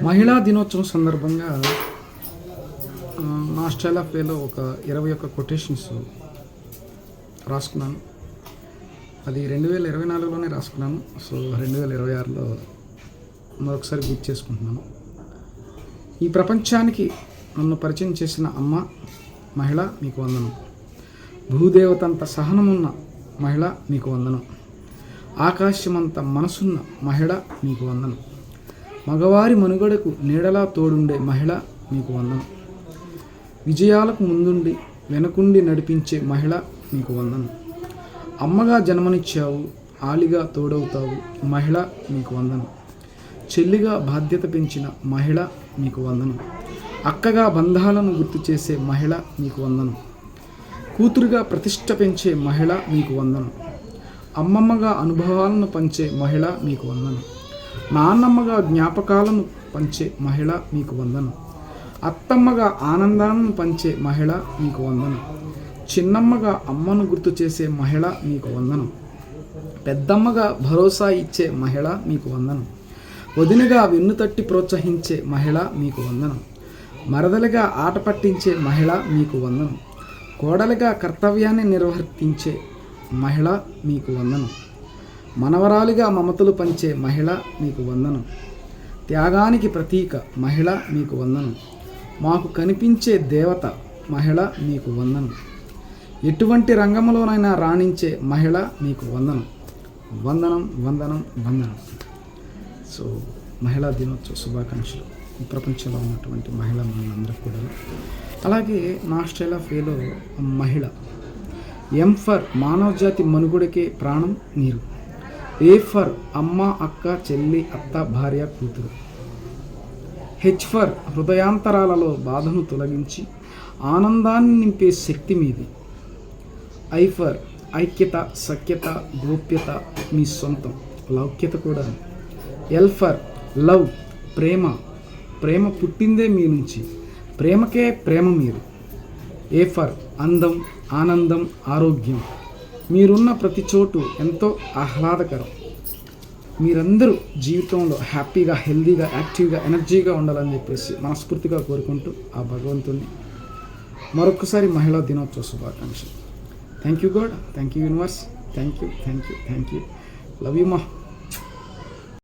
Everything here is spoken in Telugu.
మహిళా దినోత్సవం సందర్భంగా నా స్టైల్ ఆఫ్ వేలో ఒక 21 కొటేషన్స్ రాసుకున్నాను. అది 2024లోనే రాసుకున్నాను. సో 2026లో మరొకసారి గుర్తు చేసుకుంటున్నాను. ఈ ప్రపంచానికి నన్ను పరిచయం చేసిన అమ్మ మహిళ మీకు వందనం. భూదేవతంత సహనమున్న మహిళ మీకు వందనం. ఆకాశమంత మనసున్న మహిళ మీకు వందనం. మగవారి మనుగడకు నీడలా తోడుండే మహిళ మీకు వందనం. విజయాలకు ముందుండి వెనకుండి నడిపించే మహిళ మీకు వందనం. అమ్మగా జన్మనిచ్చావు, ఆలిగా తోడవుతావు మహిళ మీకు వందనం. చెల్లిగా బాధ్యత పెంచిన మహిళ మీకు వందనం. అక్కగా బంధాలను గుర్తు చేసే మహిళ మీకు వందనం. కూతురుగా ప్రతిష్ట పెంచే మహిళ మీకు వందనం. అమ్మమ్మగా అనుభవాలను పంచే మహిళ మీకు వందనం. నాన్నమ్మగా జ్ఞాపకాలను పంచే మహిళ మీకు వందనం. అత్తమ్మగా ఆనందాలను పంచే మహిళ మీకు వందనం. చిన్నమ్మగా అమ్మను గుర్తు చేసే మహిళ మీకు వందనం. పెద్దమ్మగా భరోసా ఇచ్చే మహిళ మీకు వందనం. వదినగా వెన్నుతట్టి ప్రోత్సహించే మహిళ మీకు వందనం. మరదలిగా ఆట పట్టించే మహిళ మీకు వందనం. కోడలిగా కర్తవ్యాన్ని నిర్వర్తించే మహిళ మీకు వందనం. మనవరాలిగా మమతలు పంచే మహిళ మీకు వందనం. త్యాగానికి ప్రతీక మహిళ మీకు వందనం. మాకు కనిపించే దేవత మహిళ మీకు వందనం. ఎటువంటి రంగంలోనైనా రాణించే మహిళ మీకు వందనం. వందనం వందనం వందనం. సో మహిళా దినోత్సవ శుభాకాంక్షలు ఈ ప్రపంచంలో ఉన్నటువంటి మహిళా మనందరికీ కూడా. అలాగే నా స్టైల్ ఆఫ్ వేలో మహిళ. ఎం ఫర్ మానవ జాతి మనుగడకే ప్రాణం నీరు. ఏ ఫర్ అమ్మ, అక్క, చెల్లి, అత్త, భార్య, కూతురు. హెచ్ ఫర్ హృదయాంతరాలలో బాధను తొలగించి ఆనందాన్ని నింపే శక్తి మీది. ఐ ఫర్ ఐక్యత, సఖ్యత, గోప్యత మీ సొంతం, లౌక్యత కూడా. ఎల్ ఫర్ లవ్ ప్రేమ, ప్రేమ పుట్టిందే మీ నుంచి, ప్రేమకే ప్రేమ మీరు. ఏ ఫర్ అందం, ఆనందం, ఆరోగ్యం. మీరున్న ప్రతి చోటు ఎంతో ఆహ్లాదకరం. మీరందరూ జీవితంలో హ్యాపీగా, హెల్దీగా, యాక్టివ్గా, ఎనర్జీగా ఉండాలని చెప్పేసి మనస్ఫూర్తిగా కోరుకుంటూ ఆ భగవంతుని మరొకసారి మహిళా దినోత్సవ శుభాకాంక్షలు. Thank you God, thank you universe, thank you. Love you మా.